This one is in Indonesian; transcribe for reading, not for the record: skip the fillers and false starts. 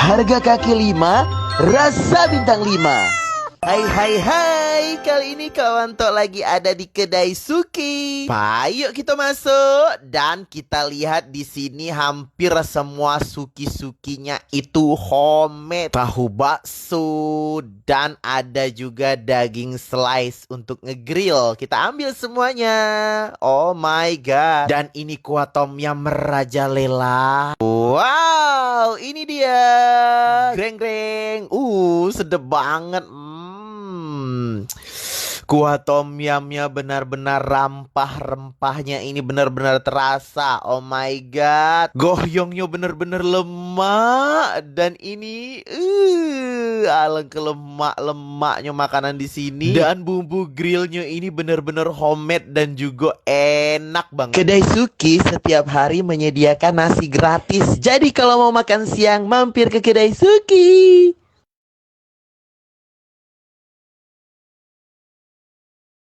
Harga kaki 5, rasa bintang 5. Hai, kali ini kawan Tok lagi ada di kedai Suki. Yuk kita masuk dan kita lihat di sini hampir semua suki-sukinya itu homemade. Tahu bakso dan ada juga daging slice untuk ngegrill. Kita ambil semuanya. Oh my god. Dan ini kuah tom yum merajalela. Wow, ini dia. Greng-greng. Sedap banget. Kuah tom yumnya benar-benar rempah-rempahnya ini benar-benar terasa. Oh my god. Goyongnya benar-benar lemak. Dan ini alangkah lemak-lemaknya makanan di sini. Dan bumbu grillnya ini benar-benar homemade dan juga enak banget. Kedai Suki setiap hari menyediakan nasi gratis. Jadi kalau mau makan siang mampir ke kedai Suki.